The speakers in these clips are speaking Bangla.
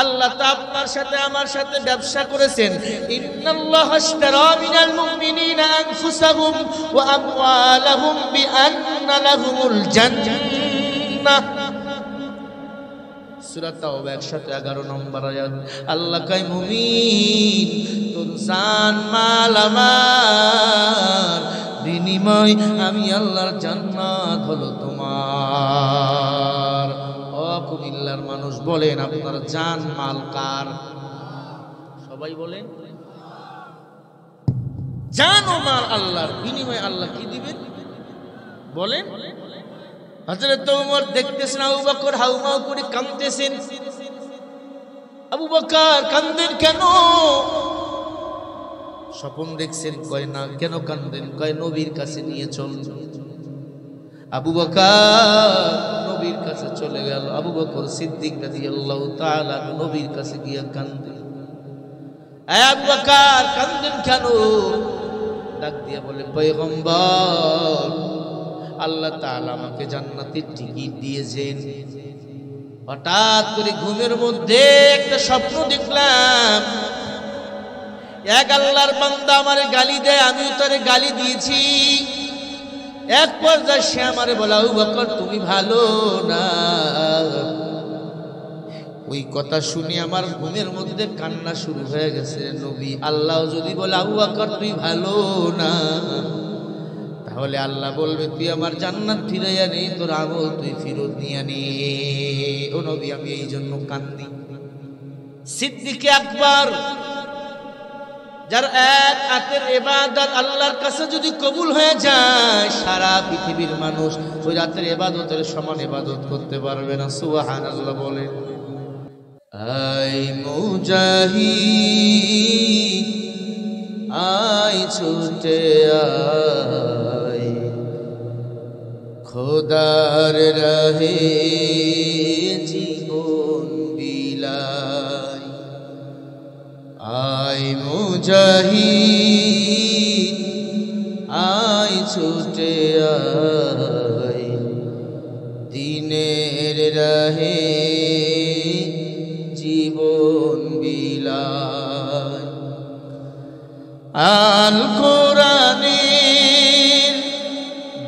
আল্লাহ তা আপনার সাথে আমার সাথে ব্যবসা করেছেন। ইন্নাল্লাহা আশতারা মিনাল মুমিনিনা আনফুসাহুম ওয়া আমওয়ালাহুম বিআন্না লাহুমুল জান্নাহ। সূরা তাওবা 111 নম্বর আয়াত। আল্লাহ কয়, মুমিন, তোর জান মাল আমার বিনিময় আমি আল্লাহর জান্নাত হলো তোমার। কুমিল্লার মানুষ বলেন, আপনার জান মাল কার? সবাই বলেন, জান ও মাল আল্লাহর, বিনিময়ে আল্লাহ কি দিবেন বলেন? হযরত ওমর দেখতেছেন আবু বকর হাউমাউ করে কাঁদতেছেন। আবু বকর কাঁদেন কেন? স্বপ্ন দেখছেন? কয় না। কেন কাঁদেন? কয় নবীর কাছে নিয়ে চল। আবু বকর নবীর কাছে চলে গেল। আবু বকর সিদ্দিক রাদিয়াল্লাহু তাআলা নবীর কাছে গিয়ে কাঁদে। আবু বকর কাঁদেন কেন? ডাক দিয়ে বলে, পয়গম্বর, আল্লাহ তাআলা আমাকে জান্নাতের টিকিট দিয়েছেন। হঠাৎ করে ঘুমের মধ্যে একটা স্বপ্ন দেখলাম, এক আল্লাহর বান্দা আমারে গালি দেয়, আমিও তারে গালি দিয়েছি। এক পর্যায়ে সে আমারে বলে, আবু বকর তুমি ভালো না। ওই কথা শুনে আমার ঘুমের মধ্যে কান্না শুরু হয়ে গেছে। নবী, আল্লাহ যদি বলে আবু বকর তুই ভালো না, তাহলে আল্লাহ বলবে তুই আমার জান্নাত ফিরাইয়া নে, তোর আমল তুই ফেরত নিয়ে নে। ও নবী, আমি এই জন্য কান্দি। সিদ্দিকে আকবর, যার এক হাতের ইবাদত আল্লাহর কাছে যদি কবুল হয়ে যায়, সারা পৃথিবীর মানুষ ওই রাতের ইবাদতের সমান ইবাদত করতে পারবে না। সুবহানাল্লাহ বলে। আই মুজাহিদ আই ছুটে আয়, খোদার রাহে জীবন বিলায়। আয় মুজাহিদ আয় ছুটে আয়, দিনের রাহে জীবন বিলায়। আল কোরআনের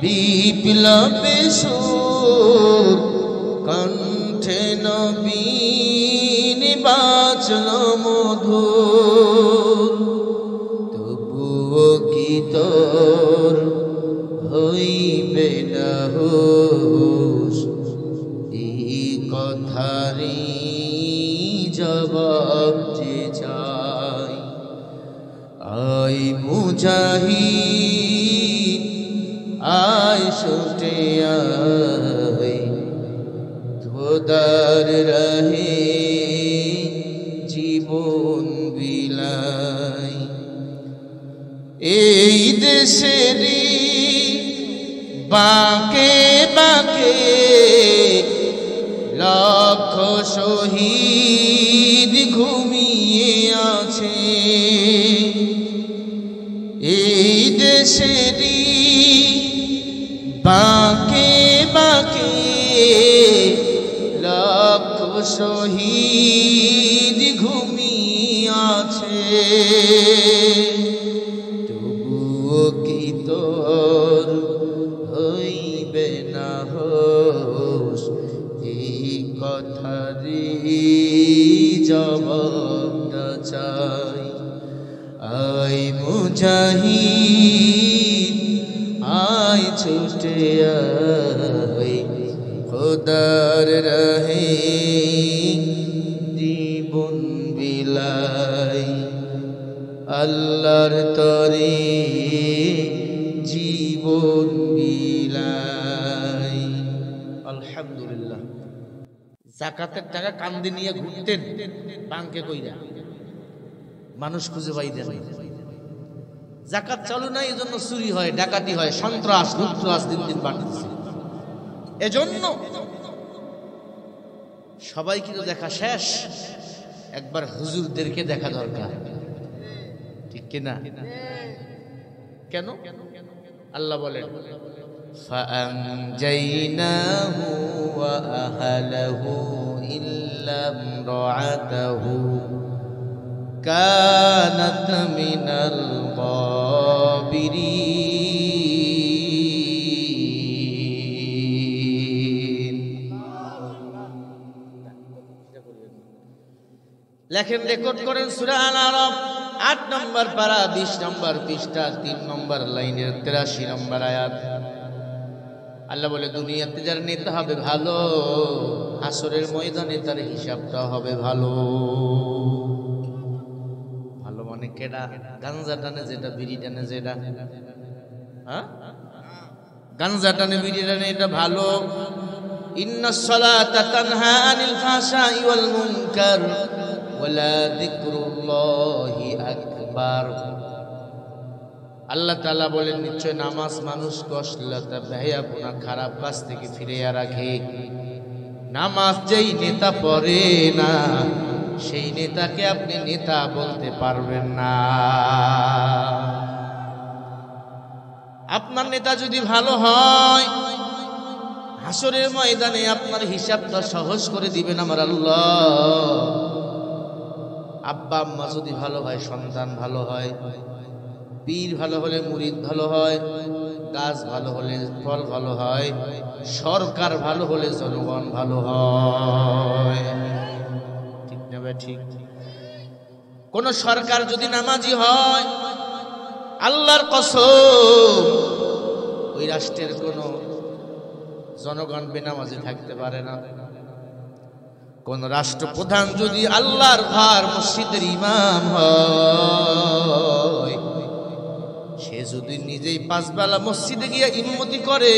বিপ্লবে সুর, কণ্ঠে নবীন বাচল মধুর। তবুও কি তোর হইবে না হুঁশ, এই কথারই জবাব যে চাই। আয় মুজাহিদ আয় ছুটে আয়, খোদার রাহে জীবন বিলাই। এই দেশেরই বাঁকে বাঁকে লক্ষ শহীদ ঘুমিয়ে আছে। এই দেশেরই বাঁকে বাঁকে লক্ষ শহীদ ঘুমিয়ে আছে। তবুও কি তোর হইবে না হোশ, এই কথারই জবাবটা চাই। আয় মুজাহিদ আয় ছুটে আয়, খোদার রাহে জীবন বিলাই। আল্লাহর তরে জীবন বিলাই। আলহামদুলিল্লাহ। যাকাতের টাকা কান্দে নিয়ে ঘুরতেন ব্যাংকে কইরা, মানুষ খুঁজে পাইতেন না। যাকাত চালু নাই, এজন্য চুরি হয়, ডাকাতি হয়, সন্ত্রাস লুটতরাজ দিন দিন বাড়তেছে। এজন্য সবাই কিন্তু দেখা শেষ, একবার হুজুরদেরকে দেখা দরকার, ঠিক কিনা? কেন? আল্লাহ বলেন, فَأَنْجَيْنَاهُ وَأَهْلَهُ إِلَّا إلا امرأته كانت من الغابرين লেখেন রেকর্ড করেন সূরা আল-আরাফ ৮ নম্বর পারা ২০ নম্বর পৃষ্ঠা ৩ নম্বর লাইনের ৮৩ নম্বর আয়াত আল্লাহ বলে দুনিয়াতে যার নেতা হবে ভালো হাসরের ময়দানে তার হিসাবটা হবে ভালো ভালো মানে কেডা গাঞ্জা টানে যেটা বিড়ি টানে যেটা হ্যাঁ গাঞ্জা টানে বিড়ি টানে এটা ভালো ইন্নাস সালাতা তানহা আনিল ফাহশাই ওয়াল মুনকার ওয়ালা যিকরুল্লাহি আকবার আল্লাহ তাআলা বলেন নিশ্চয় নামাজ মানুষকে অশ্লীলতা বেহায়াপনা খারাপ কাজ থেকে ফিরিয়ে রাখে নামাজ যেই নেতা পড়ে না সেই নেতাকে আপনি নেতা বলতে পারবেন না আপনার নেতা যদি ভালো হয় হাসরের ময়দানে আপনার হিসাবটা সহজ করে দিবেন আমার আল্লাহ আব্বা আম্মা যদি ভালো হয় সন্তান ভালো হয় পীর ভালো হলে মুরিদ ভালো হয় গাছ ভালো হলে ফল ভালো হয় সরকার ভালো হলে জনগণ ভালো হয় ঠিক না ভাই ঠিক কোন সরকার যদি নামাজি হয় আল্লাহর কসম ওই রাষ্ট্রের কোন জনগণ বেনামাজি থাকতে পারে না কোন রাষ্ট্রপ্রধান যদি আল্লাহর ঘর মসজিদের ইমাম হয় সে যদি নিজেই ৫ বেলা মসজিদে গিয়ে ইমামতি করে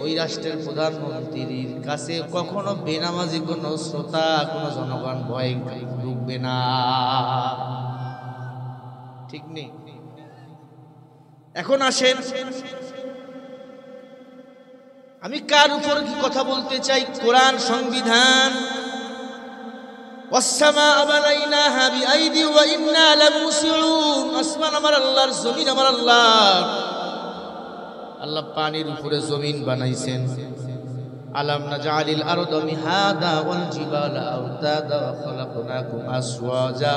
ওই রাষ্ট্রের প্রধানমন্ত্রীর কাছে কখনো বেনামাজি কোন শ্রোতা কোন জনগণ ভয় ঢুকবে না ঠিক নেই এখন আসেন আমি কার উপর কি কথা বলতে চাই কোরআন সংবিধান والسماء بنيناها بأيدي وإنا لموسعون আসমান আমার আল্লাহর জমিন আমার আল্লাহ আল্লাহ পানির উপরে জমিন বানাইছেন আলাম নাজআলিল আরদা মিহাদা ওয়াল জিবালা আওতাদা ওয়া খালাকনাকুম আসওয়াজা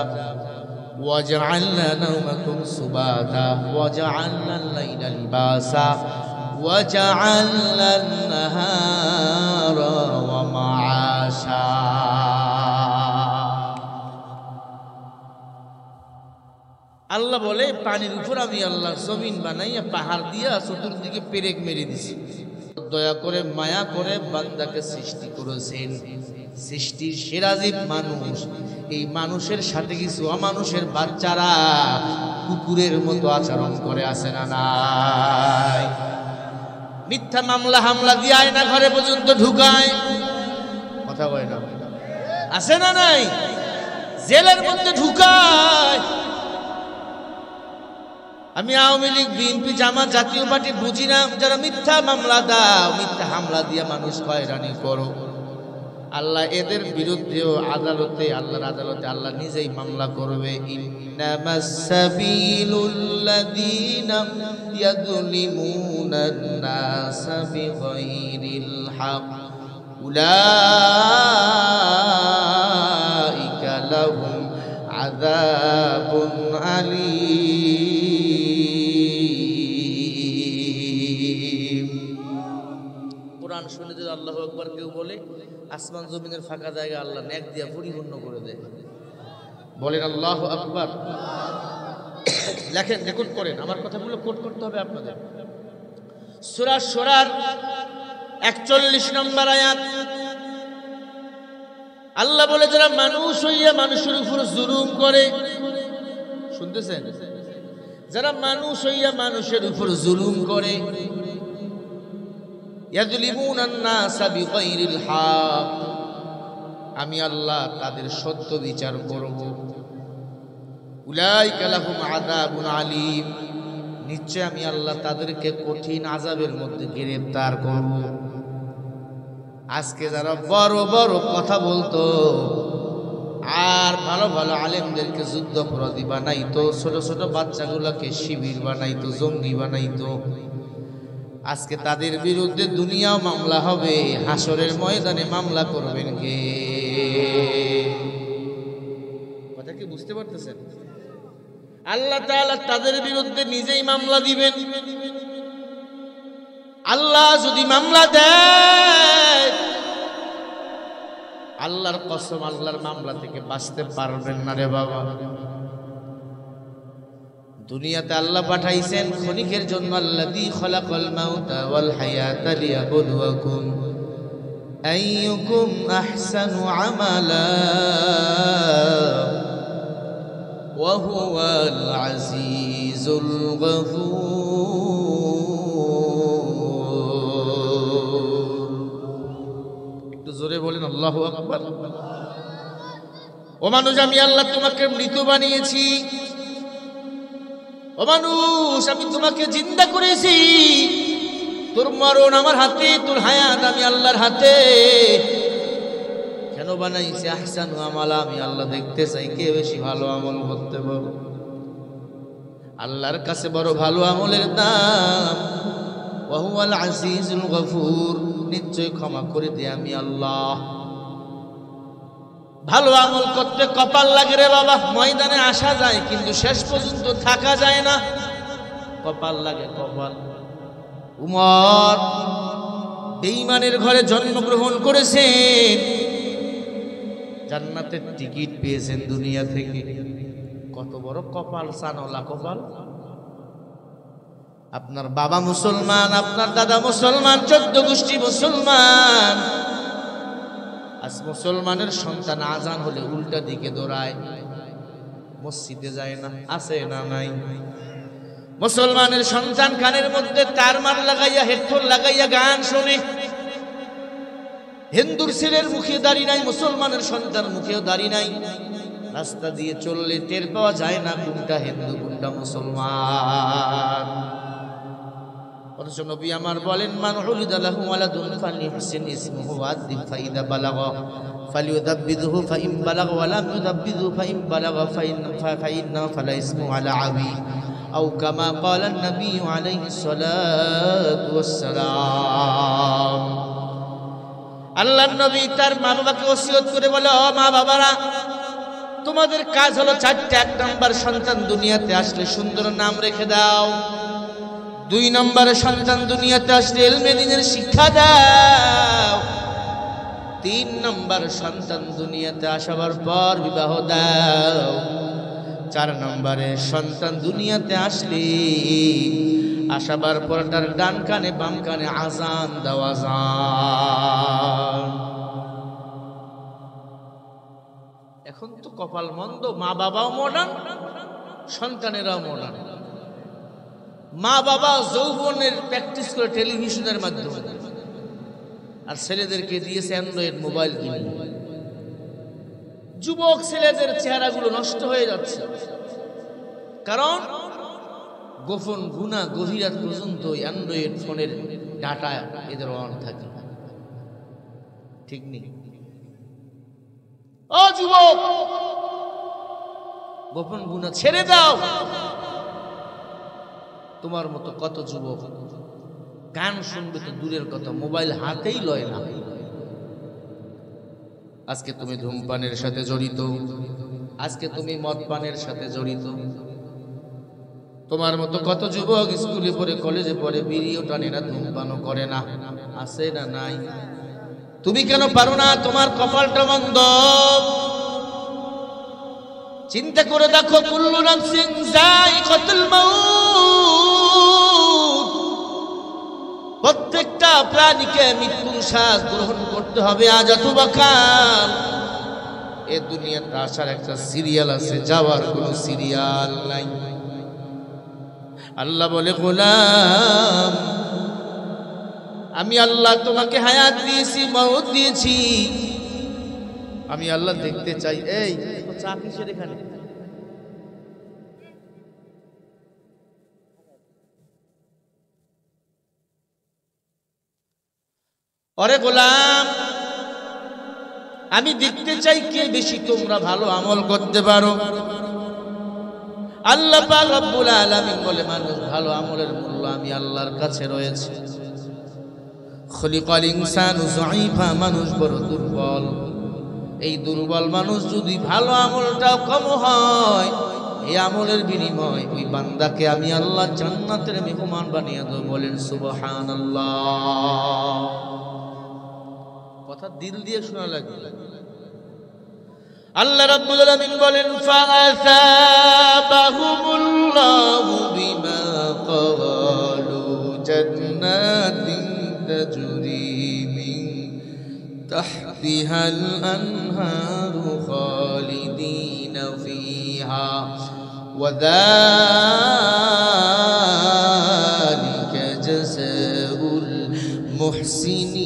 ওয়াজআলনা নাওমাকুম সুবাতা ওয়াজআলনা আল-লাইলা লিবাসা ওয়াজআলনা আন-নাহারা ওয়া মাআশা আল্লাহ বলে পানির উপর আমি আল্লাহ জমিন বানাইয়া পাহাড় দিয়া চতুর্দিকে পেরেক মেরে দিছি দয়া করে মায়া করে বান্দাকে সৃষ্টি করেছেন সৃষ্টির সেরা জীব মানুষ এই মানুষের সাথে কিছু অমানুষের বাচ্চারা কুকুরের মতো আচরণ করে আসে না নাই মিথ্যা মামলা হামলা দিয়ে আয়না ঘরে পর্যন্ত ঢুকায় কথা বলে না আসে না নাই জেলের মধ্যে ঢুকায় আমি আওয়ামী লীগ বিএনপি জামাত জাতীয় পার্টি বুঝি না যারা মিথ্যা মামলা দাও মিথ্যা হামলা দিয়ে মানুষ হয়রানি করো আল্লাহ এদের বিরুদ্ধেও আদালতে আল্লাহর আদালতে আল্লাহ নিজেই মামলা করবে ইন্নামাস সাবিলুল্লাযীনা ইয়াযলিমুনান নাসা বিগাইরিল হক উলাইকা লাহুম আযাবুন আলীম কোরআন শুনে যদি আল্লাহু আকবার কেউ বলে আসমান জমিনের ফাঁকা জায়গা আল্লাহ নেক দিয়া পরিপূর্ণ করে দেয় বলেন আল্লাহু আকবার লেখেন রেকর্ড করেন আমার কথাগুলো কোট করতে হবে আপনাদের সূরা শুরার 41 নম্বর আয়াত আল্লাহ বলে যারা মানুষ হইয়া মানুষের উপর জুলুম করে শুনতেছেন যারা মানুষ হইয়া মানুষের উপর জুলুম করে ইয়াযলিমুনান নাসা বিগাইরিল হক আমি আল্লাহ তাদের সত্য বিচার করব উলাইকা লাহুম আযাবুন আলীম নিশ্চয় আমি আল্লাহ তাদেরকে কঠিন আযাবের মধ্যে গ্রেফতার করব আজকে যারা বড় বড় কথা বলতো আর ভালো ভালো আলেমদেরকে যুদ্ধাপরাধী বানাইতো ছোট ছোট বাচ্চাগুলোকে শিবির বানাইতো জঙ্গি বানাইতো আজকে তাদের বিরুদ্ধে দুনিয়াও মামলা হবে হাসরের ময়দানে মামলা করবেন কে কথা কি বুঝতে পারতেছেন? আল্লাহ তাআলা তাদের বিরুদ্ধে নিজেই মামলা দিবেন। আল্লাহ যদি মামলা দেয়, আল্লাহর কসম আল্লাহর মামলা থেকে বাঁচতে পারবেন না রে বাবা। দুনিয়াতে আল্লাহ পাঠাইছেন ক্ষণিকের জন্য, আল্লাযী খালাকাল মাউতা ওয়াল হায়াতা লিয়াবলুয়াকুম আইয়ুকুম আহসানু আমালা ওয়া হুয়াল আজিজুল গফুর। একটু জোরে বলেন আল্লাহু আকবার। ও মানুষ, আমি আল্লাহ তোমাকে মৃত বানিয়েছি। ও মানুষ, আমি তোমাকে জিন্দা করেছি। তোর মরণ আমার হাতে, তোর হায়াত আমি আল্লাহর হাতে। কেন বানাইছি? আহসানু আমালা, আমি আল্লাহ দেখতে চাই কে বেশি ভালো আমল করতে পারো। আল্লাহর কাছে বড় ভালো আমলের দাম। ওয়া হুয়াল আজিজুল গফুর, নিশ্চয় ক্ষমা করে দে আমি আল্লাহ। ভালো আমল করতে কপাল লাগে রে বাবা। ময়দানে আসা যায় কিন্তু শেষ পর্যন্ত থাকা যায় না, কপাল লাগে কপাল। উমর বেঈমানের ঘরে জন্মগ্রহণ করেছেন, জান্নাতের টিকিট পেয়েছেন দুনিয়া থেকে। কত বড় কপাল, সানওয়ালা কপাল। আপনার বাবা মুসলমান, আপনার দাদা মুসলমান, 14 গোষ্ঠী মুসলমান। আজ মুসলমানের সন্তান আজান হলে উল্টা দিকে দৌড়ায়, মসজিদে যায় না। আছে না নাই? মুসলমানের সন্তান কানের মধ্যে তারমার লাগাইয়া, হেডফোন লাগাইয়া গান শোনে। হিন্দুর ছেলের মুখে দাড়ি নাই, মুসলমানের সন্তান মুখেও দাড়ি নাই। রাস্তা দিয়ে চললে টের পাওয়া যায় না কোনটা হিন্দু কোনটা মুসলমান। অথচ নবী আমার বলেন, মান উলিদা লাহু ওয়ালাদুন ফালিহসিন ইসমুহু ওয়াদ্দিব ফাইদা বালাগা ফালিউদাব্বিদহু ফাইন বালাগা ওয়া লাম ইউদাব্বিদহু ফাইন বালাগা ফাইন্না ফালা ইসমু আলা আবি আও কামা ক্বালা an-নবী আলাইহিস সালাতু ওয়াস সালাম। আল্লাহর নবী তার মা বাবাকে ওসিয়ত করে বলে, ও মা বাবারা, তোমাদের কাজ হলো 4টা। 1 নাম্বার, সন্তান দুনিয়াতে আসলে সুন্দর নাম রেখে দাও। 2 নম্বরে সন্তান দুনিয়াতে আসলে ইলমে দ্বীনের শিক্ষা দাও। 3 নম্বর, সন্তান দুনিয়াতে আসার পর বিবাহ দাও। 4 নম্বরে সন্তান দুনিয়াতে আসলে আসাবার পর তার ডান কানে বাম কানে আজান দাও, আজান। এখন তো কপাল মন্দ, মা বাবাও মডার্ন, সন্তানেরাও মডার্ন। মা বাবা যৌবনের প্র্যাকটিস করে টেলিভিশনের মাধ্যমে, আর ছেলেদেরকে দিয়েছে অ্যান্ড্রয়েড মোবাইল কিনে। যুবক ছেলেদের চেহারাগুলো নষ্ট হয়ে যাচ্ছে, কারণ গোপন গুনাহ গভীরাত পর্যন্ত অ্যান্ড্রয়েড ফোনের ডাটা এদের অন থাকে। ঠিক নেই? ও যুবক, গোপন গুনাহ ছেড়ে দাও। তোমার মতো কত যুবক গান শুনবে তো দূরের কথা, মোবাইল হাতেই লয় না। আজকে তুমি ধূমপানের সাথে জড়িত, আজকে তুমি মদ পানের সাথে জড়িত। তোমার মতো কত যুবক স্কুলে পড়ে, কলেজে পড়ে, বিড়িও টানে না, ধূমপানও করে না। আছে না নাই? তুমি কেন পারো না? তোমার কপালটা বন্ধ। চিন্তা করে দেখো, কুল্লু নাফসিন যায়িকাতুল মাউত, প্রত্যেকটা প্রাণীকে মৃত্যুর স্বাদ গ্রহণ করতে হবে আজ অথবা কাল। এ দুনিয়াতে আসার একটা সিরিয়াল আছে, যাওয়ার কোনো সিরিয়াল নাই। আল্লাহ বলে, গোলাম, আমি আল্লাহ তোমাকে হায়াত দিয়েছি, মওত দিয়েছি। আমি আল্লাহ দেখতে চাই। এই চা কিসের এখানে? ওরে গোলাম, আমি দেখতে চাই কে বেশি তোমরা ভালো আমল করতে পারো। আল্লাহ পাক রব্বুল আলামিন বলে, মানুষ ভালো আমলের মূল্য আমি আল্লাহর কাছে রয়েছে। খলিকাল ইনসানু যায়ীফা, মানুষ বড় দুর্বল। এই দুর্বল মানুষ যদি ভালো আমলটাও কম হয়, এই আমলের বিনিময় ওই বান্দাকে আমি আল্লাহ জান্নাতের মেহমান বানিয়ে দেব। বলেন সুবহানাল্লাহ। কথা দিল দিয়ে শোনা লাগে। আল্লাহ রাব্বুল আলামিন বলেন ফাআসাবাহুমুল্লাহু বিমা ক্বালু জান্নাতিন তাজরি মিন তাহতিহাল আনহারু খালিদিনা ফিহা ওয়া যালিকা জাযাউল মুহসিনিন।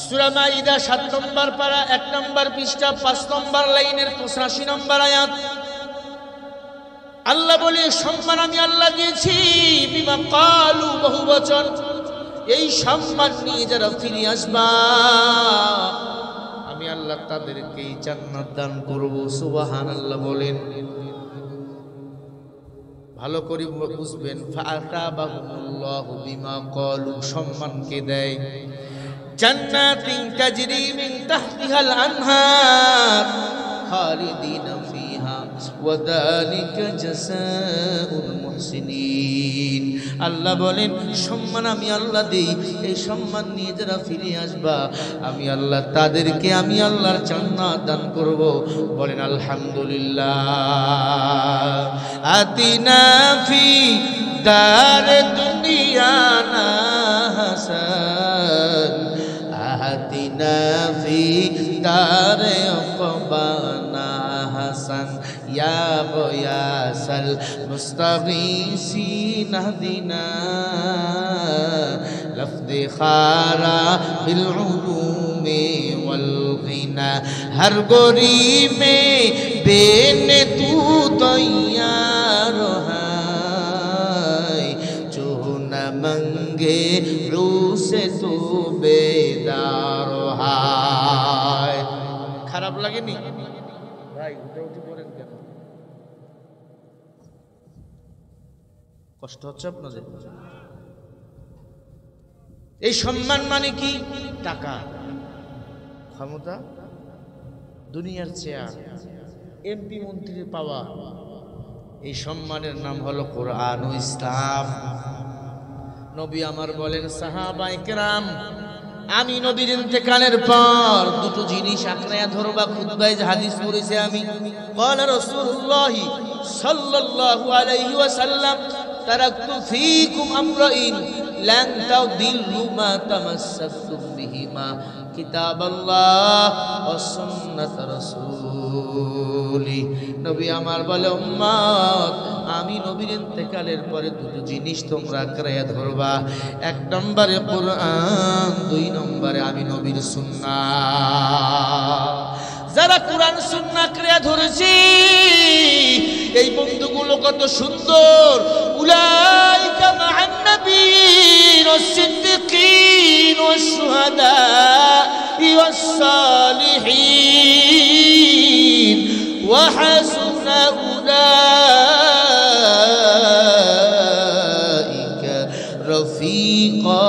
সূরা মাইদা ৭ নম্বর পারা ১ নম্বর পৃষ্ঠা ৫ নম্বর লাইনের ৮৫ নম্বর আয়াত। আল্লাহ বলে সম্মান আমি আল্লাহ দিয়েছি, বিমা কালু বহুবচন, এই সম্মান নিয়ে যারা ফিরে আসবা আমি আল্লাহ তাদেরকে জান্নাত দান করব। সুবহানাল্লাহ বলেন। ভালো করে বুঝবেন, ফাআতাবাহুমুল্লাহু বিমা ক্বালু, সম্মানকে দেয় জান্নাতিন তাজরি মিন তাহতিহাল আনহার খালিদিনা ফিহা ওয়া যালিকা জাযাউল মুহসিনিন। আল্লাহ বলেন সম্মান আমি আল্লাহ দেই, এই সম্মান নিয়ে যারা ফিরে আসবা আমি আল্লাহ তাদেরকে আমি আল্লাহর জান্নাত দান করব। বলেন আলহামদুলিল্লাহ। আতিনা ফি দার দুনিয়ানা হাসান, আতিনা ফি দার উকবানা হাসান, ইয়া গয়াসাল মুস্তাগীসিন হদিনা লফদে খারা বিল উলুমে ওয়াল গিনা, হর গোরি মে বেনে তু তৈয়ার হায়, जो न मंगे रूसे तू बेदार हाय। খারাপ লাগেনি ভাই? উঠে উঠে পড়েন কেন? কষ্ট হচ্ছে আপনাদের? এই সম্মান মানে কি? টাকা, ক্ষমতা, দুনিয়ার চেয়ার, এমপি মন্ত্রীর পাওয়া। এই সম্মানের নাম হলো কোরআন ও ইসলাম। নবী আমার বলেন, সাহাবায়ে কেরাম, আমি নবীর ইন্তেকালের পর দুটো জিনিস আঁকড়ায়া ধরবা। খুতবায় হাদিস পড়েছে আমি, ক্বালা রাসূলুল্লাহ সাল্লাল্লাহু আলাইহি ওয়াসাল্লাম, তারাকতু ফীকুম আমরাইন লান তাদিল্লু মা তামাসসাকতুম বিহিমা, কিতাবাল্লাহ ওয়া সুন্নাত রাসূলি। নবী আমার বলে, উম্মত, আমি নবীর ইন্তেকালের পরে দুটো জিনিস তোমরা আঁকড়ায়া ধরবা। ১ নম্বরে কোরআন, ২ নম্বরে আমি নবীর সুন্নাহ। যারা কোরআন সুন্নাহ আঁকড়ায়া ধরেছি এই বন্ধুগুলো কত সুন্দর। উলাইকা মা'আন নাবিয়্যিন ওয়াস সিদ্দিকিন ওয়াস শুহাদা ওয়াস সালিহিন ওয়া হাসুনা উলাইকা রফিকা।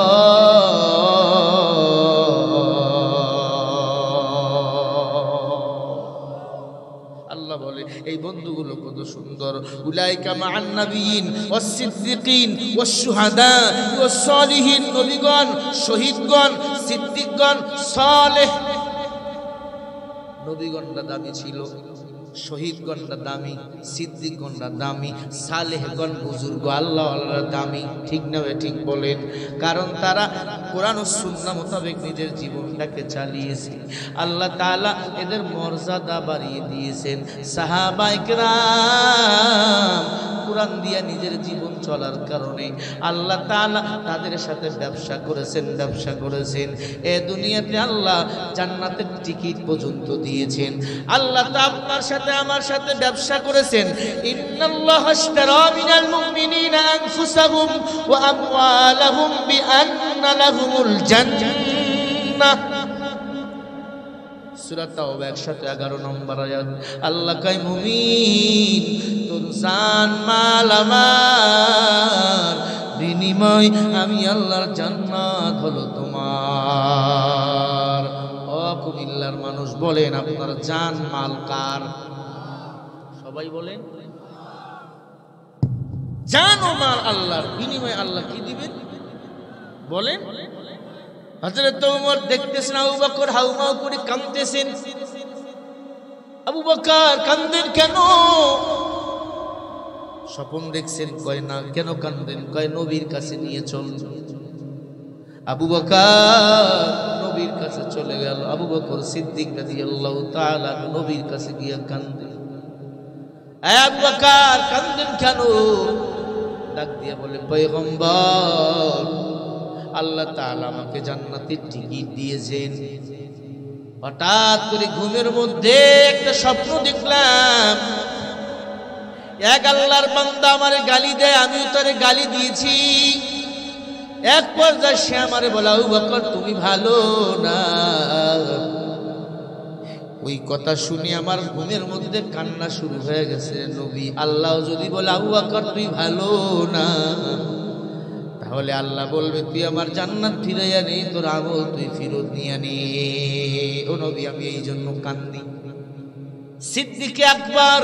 আল্লাহ বলে এই বন্ধুগুলো কত সুন্দর। উলাইকা মা'আন নাবিয়্যিন ওয়াস সিদ্দিকিন ওয়াস শুহাদা ওয়াস সালিহিন, নবীগণ, শহীদগণ, সিদ্দিকগণ, সালেহ। নবীগণরা দামি ছিল, শহীদগণরা দামি, সিদ্দিকগণরা দামি, সালেহগণ বুজুর্গ আল্লাহওয়ালারা দামি। ঠিক না? ঠিক বলেন। কারণ তারা কোরআন ও সুন্নাহ মোতাবেক নিজের জীবনটাকে চালিয়েছে। আল্লাহ তাআলা এদের মর্যাদা বাড়িয়ে দিয়েছেন। সাহাবায়ে কেরাম কোরআন দিয়ে নিজের জীবন চলার কারণে আল্লাহ তাআলা তাদের সাথে ব্যবসা করেছেন। এ দুনিয়াতে আল্লাহ জান্নাতের টিকিট পর্যন্ত দিয়েছেন। আল্লাহ তা আপনার সাথে আমার সাথে ব্যবসা করেছেন। ইন্নাল্লাহ আশতারা মিনাল মুমিনিনা আনফুসাহুম ওয়া আমওয়ালাহুম বিআন্না লাহুমুল জান্নাহ। সূরা তাওবা 111 নম্বর আয়াত। আল্লাহ কয়, মুমিন, তোর জান মাল আমার বিনিময় আমি আল্লাহর জান্নাত হলো তোমার। ও কুমিল্লার মানুষ বলেন, আপনার জান মাল কার? সবাই বলেন, জান ও মাল আল্লাহর, বিনিময় আল্লাহ কি দিবেন বলেন? হযরত ওমর দেখতেছেন আবু বকর হাউমাউ করে কাঁদতেছেন। আবু বকর কাঁদেন কেন? স্বপ্ন দেখছেন? কয় না। কেন কাঁদেন? কয় নবীর কাছে নিয়ে চল। আবু বকর নবীর কাছে চলে গেল। আবু বকর সিদ্দিক রাদিয়াল্লাহু তাআলা নবীর কাছে গিয়ে কাঁদেন। আবু বকর কাঁদেন কেন? ডাক দিয়ে বলে, পয়গম্বর, আল্লাহ তাআলা আমাকে জান্নাতের টিকিট দিয়েছেন। হঠাৎ করে ঘুমের মধ্যে একটা স্বপ্ন দেখলাম, এক আল্লাহর বান্দা আমারে গালি দেয়, আমিও তারে গালি দিয়েছি। এক পর্যায়ে সে আমারে বলে, আবু বকর তুমি ভালো না। ওই কথা শুনে আমার ঘুমের মধ্যে কান্না শুরু হয়ে গেছে। নবী আল্লাহ যদি বলে আবু বকর তুই ভালো না, তাহলে আল্লাহ বলবে তুই আমার জান্নাত ফিরাইয়া নে, তোর আমল তুই ফেরত নিয়ে নে। ও নবী আমি এই জন্য কান্দি। সিদ্দিকে আকবর,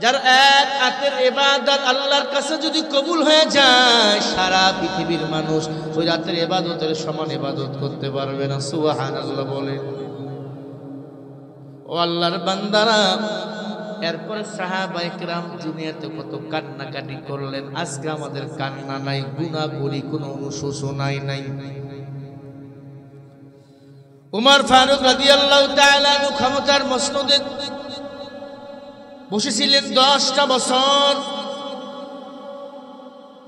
যার এক হাতের ইবাদত আল্লাহর কাছে যদি কবুল হয়ে যায়, সারা পৃথিবীর মানুষ ওই রাতের ইবাদতের সমান ইবাদত করতে পারবে না। সুবহানাল্লাহ বলে। ও আল্লাহর বান্দারা, এরপরে সাহাবায়ে কেরাম দুনিয়াতে কত কান্নাকাটি করলেন। আজকে আমাদের কান্না নাই, গুনাহ করি, কোনো অনুশোচনাই নাই। উমর ফারুক রাদিয়াল্লাহু তাআলা ক্ষমতার মসনদে বসেছিলেন 10টা বছর।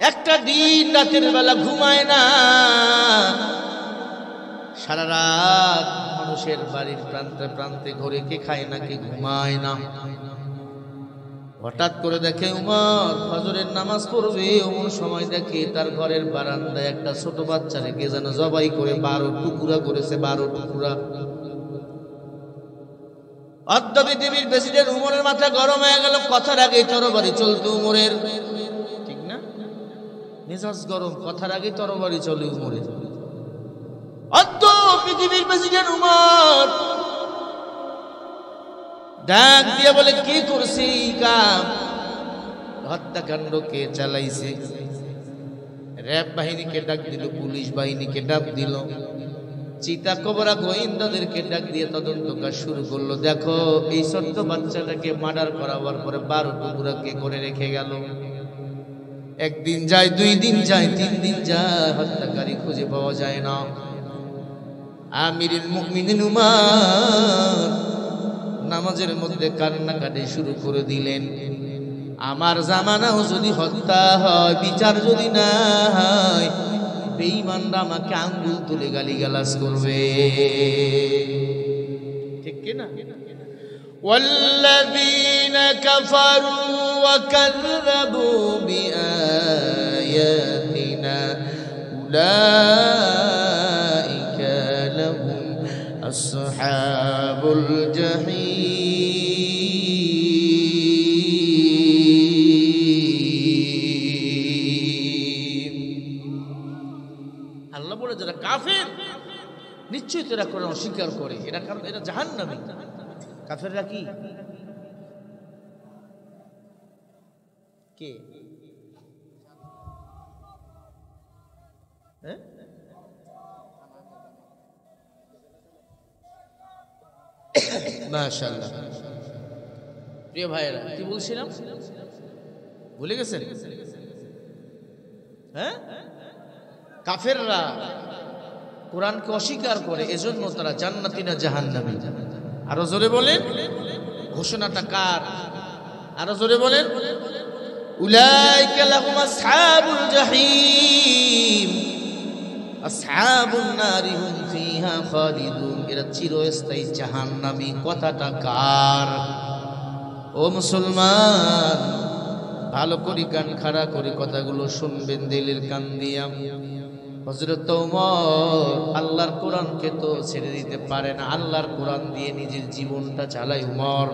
একটা দিন রাতের বেলা ঘুমায় না, সারা রাত মানুষের বাড়ির প্রান্তে প্রান্তে ঘুরে, কে খায় না কে ঘুমায় না। হঠাৎ করে দেখে উমর ফজরের নামাজ পড়বে, এমন সময় দেখে তার ঘরের বারান্দায় একটা ছোট বাচ্চা রেখে যেন জবাই করে 12 টুকরা করেছে। 12 টুকরা। পৃথিবীর প্রেসিডেন্ট উমরের মাথা গরম হয়ে গেল। কথার আগে তরবারি চলতো উমরের, ঠিক না? মেজাজ গরম, কথার আগে তরবারি চলে উমরের। পৃথিবীর প্রেসিডেন্ট উমর ডাক দিয়ে বলে, কি করছে এই কাম? হত্যাকাণ্ড কে চালাইছে? র‍্যাব বাহিনীকে ডাক দিল, পুলিশ বাহিনীকে ডাক দিল, চিতা কবরা গোয়েন্দাদেরকে ডাক দিয়ে তদন্ত কাজ শুরু করলো। দেখো এই ছোট্ট বাচ্চাটাকে মার্ডার করাবার পরে 12 টুকরা কে করে রেখে গেল। একদিন যায়, 2 দিন যায়, 3 দিন যায়, হত্যাকারী খুঁজে পাওয়া যায় না। আমিরুল মুমিনিন উমর নামাজের মধ্যে কান্নাকাটি শুরু করে দিলেন। আমার জামানাও যদি হত্যা হয়, বিচার যদি না হয়, বেঈমানরা আমাকে আঙ্গুল তুলে গালিগালাজ করবে, ঠিক কি না? ওয়াল্লাযীনা কাফারু ওয়া কাযযাবু বিআয়াতিনা উলাইকা লাহুম আসহাবুল জাহিম। আল্লাহ বলে যারা কাফের নিশ্চয়ই তারা কোরআন অস্বীকার করে, এরা কারণ এরা জাহান্নামী। কাফেররা কি? কে? হ্যাঁ, মাশাআল্লাহ। প্রিয় ভাইয়েরা, কি বলছিলাম ভুলে গেছেন? হ্যাঁ, কাফেররা কোরআনকে অস্বীকার করে, এজন্য তারা জান্নাতি না জাহান্নামী। আরো জোরে বলেন, ঘোষণাটা কার? আরো জোরে বলেন, উলাইকা লাহুম আসহাবুল জাহিম আসহাবুন নারি হুম ফিহা খালিদুন। এরা চিরস্থায়ী জাহান্নামী। কথাটা কার? ও মুসলমান, ভালো করে কান খাড়া করে কথাগুলো শুনবেন দিলের কান দিয়া। হযরত ওমর আল্লাহর কোরআনকে তো ছেড়ে দিতে পারে না, আল্লাহর কোরআন দিয়ে নিজের জীবনটা চালায় উমর।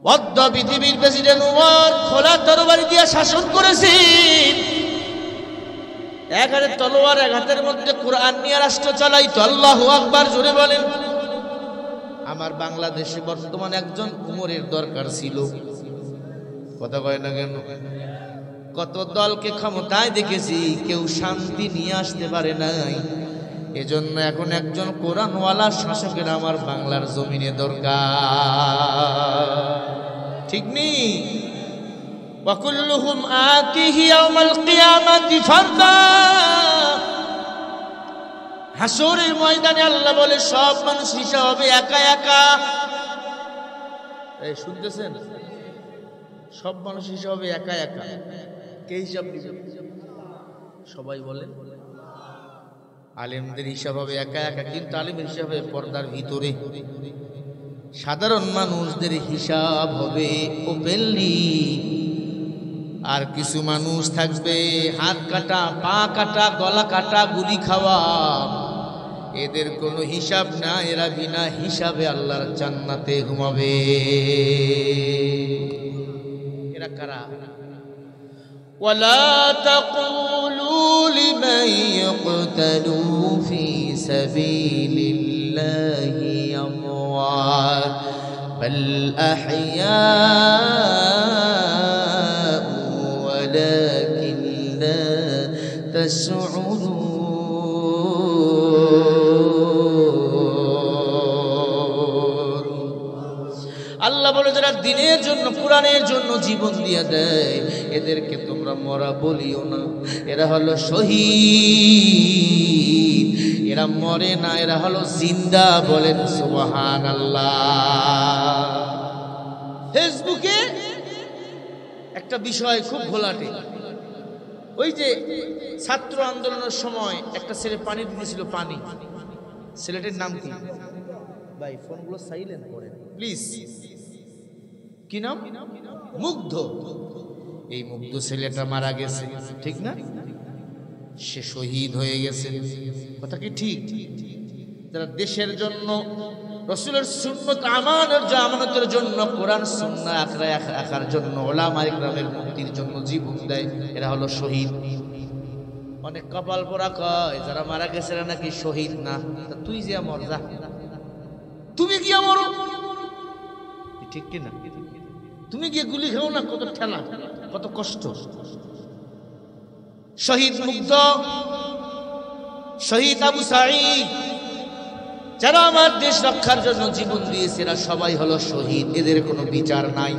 অর্ধ পৃথিবীর প্রেসিডেন্ট উমর খোলা তরবারি দিয়ে শাসন করেছেন। এক হাতে তলোয়ার, এক হাতের মধ্যে কোরআন নিয়ে রাষ্ট্র চালাইতো। আল্লাহু আকবার জোরে বলেন। আমার বাংলাদেশে বর্তমান একজন উমরের দরকার ছিল। কথা কয় না কেন? কত দলকে ক্ষমতায় দেখেছি, কেউ শান্তি নিয়ে আসতে পারে নাই। এজন্য এখন একজন কোরআনওয়ালা শাসকের আমার বাংলার জমিনে দরকার। ঠিক নেই? ওয়াকুল্লুহুম আতিহি ইয়াওমাল কিয়ামাতি ফারদা। হাসরের ময়দানে আল্লাহ বলে সব মানুষ হিসাব হবে একা একা। এই শুনতেছেন? সব মানুষ হিসাব হবে একা একা। কে হিসাব দিবে? সবাই বলে আলেমদের হিসাব হবে একা একা, কিন্তু আলেমের হিসাব হবে পর্দার ভিতরে। সাধারণ মানুষদের হিসাব হবে ওপেনলি। আর কিছু মানুষ থাকবে হাত কাটা, পা কাটা, গলা কাটা, গুলি খাওয়া। এদের কোনো হিসাব না, এরা বিনা হিসাবে আল্লাহর জান্নাতে ঘুমাবে। এরা কারা? ওয়ালা তাকুলু লিমান ইয়াকতালু ফি সাবিলিল্লাহি আমওয়াত বাল আহইয়া ওয়ালাকিন লা তাশউরুন। আল্লাহ বলে যারা দিনের জন্য, কোরআনের জন্য জীবন দিয়ে দেয়, এদেরকে তোমরা মরা বলিও না। এরা হলো শহীদ, এরা মরে না, এরা হলো জিন্দা। বলেন সুবহানাল্লাহ। ফেসবুকে একটা বিষয় খুব ঘোলাটে। ওই যে ছাত্র আন্দোলনের সময় একটা ছেলে পানি দিয়েছিল, পানি। ছেলেটির নাম কি ভাই? ফোনগুলো সাইলেন্ট করেন প্লিজ। কি নাম? মুগ্ধ। এই মুগ্ধ ছেলেটা মারা গেছে, ঠিক না? সে শহীদ হয়ে গেছে। কথা কি ঠিক? যারা দেশের জন্য, রাসূলের সুন্নাত আমানতের জন্য, কোরআন সুন্নাহ আখড়ায় রাখার জন্য, উলামা ইকরামের মুক্তির জন্য জীবন দেয়, এরা হলো শহীদ। অনেক কপাল পোড়া কয় যারা মারা গেছে এরা নাকি শহীদ না। তুই যে মর যা, তুমি কি মরো, ঠিক কিনা? তুমি গিয়ে গুলি খাও না, কত ঠেলা, কত কষ্ট। শহীদ মুগ্ধ, শহীদ আবু সাঈদ, যারা আমার দেশ রক্ষার জন্য জীবন দিয়েছে, এরা সবাই হলো শহীদ। এদের কোনো বিচার নাই।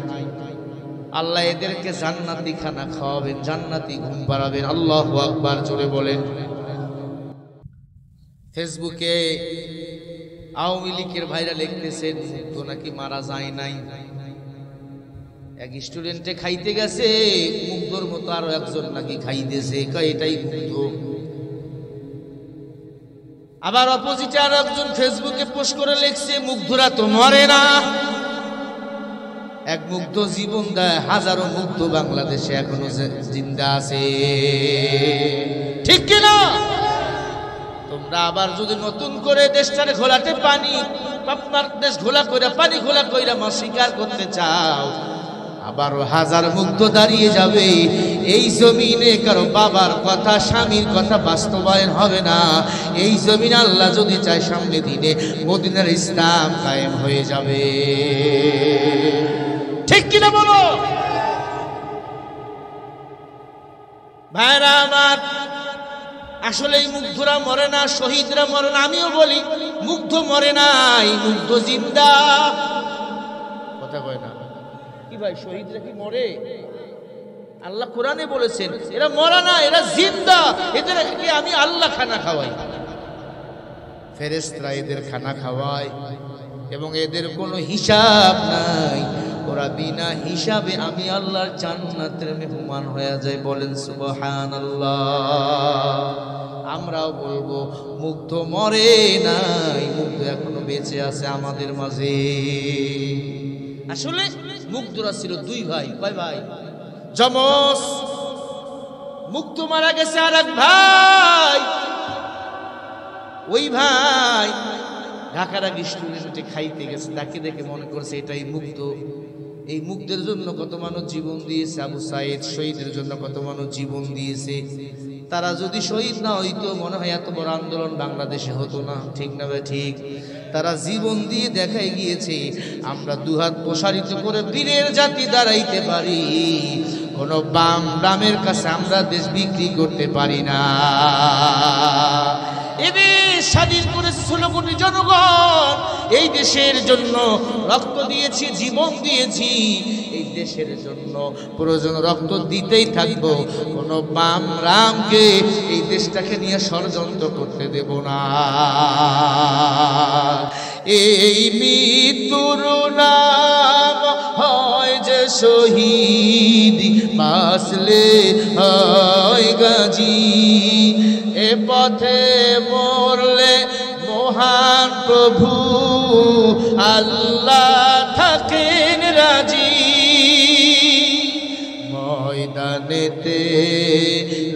আল্লাহ এদেরকে জান্নাতি খানা খাওয়াবেন, জান্নাতি ঘুম পাড়াবেন। আল্লাহু আকবার জোরে বলেন। ফেসবুকে আওয়ামী লীগের ভাইরা লিখতেছেন মুগ্ধ নাকি মারা যায় নাই। এক স্টুডেন্টে খাইতে গেছে, মুগ্ধর মতো আরো একজন নাকি খাইতেছে, এটাই মুগ্ধ। আবার অপোজিটে আরো একজন ফেসবুকে পোস্ট করে লিখছে মুগ্ধরা তো মরে না। এক মুগ্ধ জীবন দেয়, হাজারো মুগ্ধ বাংলাদেশে এখনো জিন্দা আছে, ঠিক কিনা? তোমরা আবার যদি নতুন করে দেশটারে ঘোলাটে পানি, আপনার দেশ ঘোলা কইরা, পানি ঘোলা কইরা মা স্বীকার করতে চাও, আবারও হাজার মুগ্ধ দাঁড়িয়ে যাবে। এই জমিনে কারো বাবার কথা, স্বামীর কথা বাস্তবায়ন হবে না। এই জমিন আল্লাহ যদি চায় সামনে দিনে মদিনার ইসলাম কায়েম হয়ে যাবে, ঠিক কিনা বলো ভাইরা আমার? আসলে এই মুগ্ধরা মরে না, শহীদরা মরে না। আমিও বলি মুগ্ধ মরে নাই, মুগ্ধ জিন্দা। কথা কয় না কি ভাই? শহীদরা কি মরে? আল্লাহ কোরআনে বলেছেন এরা মরা না, এরা জিন্দা। এদেরকে আমি আল্লাহ খানা খাওয়াই, ফেরেশতারা এদের খানা খাওয়ায়, এবং এদের কোনো হিসাব নাই। ওরা বিনা হিসাবে আমি আল্লাহর জান্নাতের মেহমান হয়ে যায়। বলেন সুবহানাল্লাহ। আমরাও বলবো মুগ্ধ মরে নাই, মুগ্ধ এখনো বেঁচে আছে আমাদের মাঝে। আসলে মুগ্ধরা ছিল দুই ভাই। কয় ভাই? যমজ। মুগ্ধ মারা গেছে আর এক ভাই। ওই ভাই ঢাকার আগে স্টুডেন্টে খাইতে গেছে, তাকে দেখে মনে করছে এটাই মুগ্ধ। এই মুক্তির জন্য কত মানুষ জীবন দিয়েছে, আবু সাইদ শহীদের জন্য কত মানুষ জীবন দিয়েছে। তারা যদি শহীদ না হইতো মনে হয় এত বড় আন্দোলন বাংলাদেশে হতো না, ঠিক না ভাই? ঠিক। তারা জীবন দিয়ে দেখাই গিয়েছে আমরা দুহাত প্রসারিত করে বীরের জাতি দাঁড়াইতে পারি, কোন বাম বামের কাছে আমরা দেশ বিক্রি করতে পারি না। এদেশ স্বাধীন করে 16 কোটি জনগণ এই দেশের জন্য রক্ত দিয়েছি, জীবন দিয়েছি। এই দেশের জন্য প্রয়োজন রক্ত দিতেই থাকবো। কোন বাম রামকে এই দেশটাকে নিয়ে ষড়যন্ত্র করতে দেব না। এই মৃত্যুর নাম হয় যে শহীদ, বাঁচলে হয় গাজী। এ পথে মরলে মহান প্রভু আল্লাহ থাকেন রাজি। ময়দানেতে